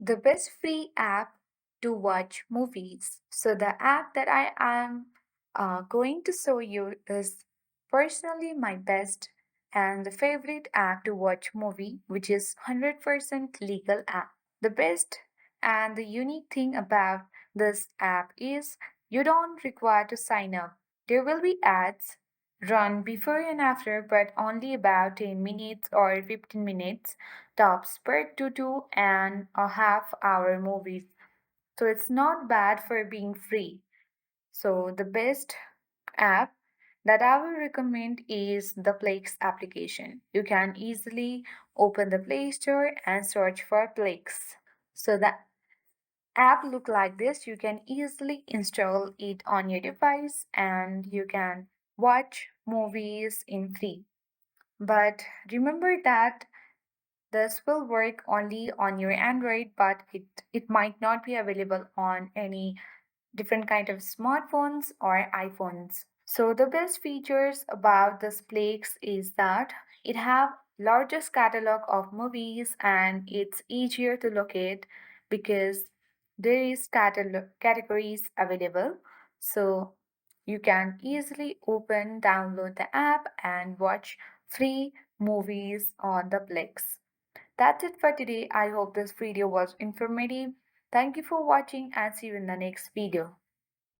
The best free app to watch movies. So, the app that I am going to show you is personally my best and the favorite app to watch movie, which is 100% legal app. The best and the unique thing about this app is you don't require to sign up. There will be ads run before and after, but only about 10 minutes or 15 minutes tops per 2.5 hour movies. So it's not bad for being free. So the best app that I will recommend is the Plex application. You can easily open the Play Store and search for Plex. So the app look like this. You can easily install it on your device and you can watch movies in free. But remember that this will work only on your Android, but it might not be available on any different kind of smartphones or iPhones. So the best features about this Plex is that it have largest catalog of movies and it's easier to locate because there is categories available. So you can easily download the app and watch free movies on the Plex. That's it for today. I hope this video was informative. Thank you for watching and see you in the next video.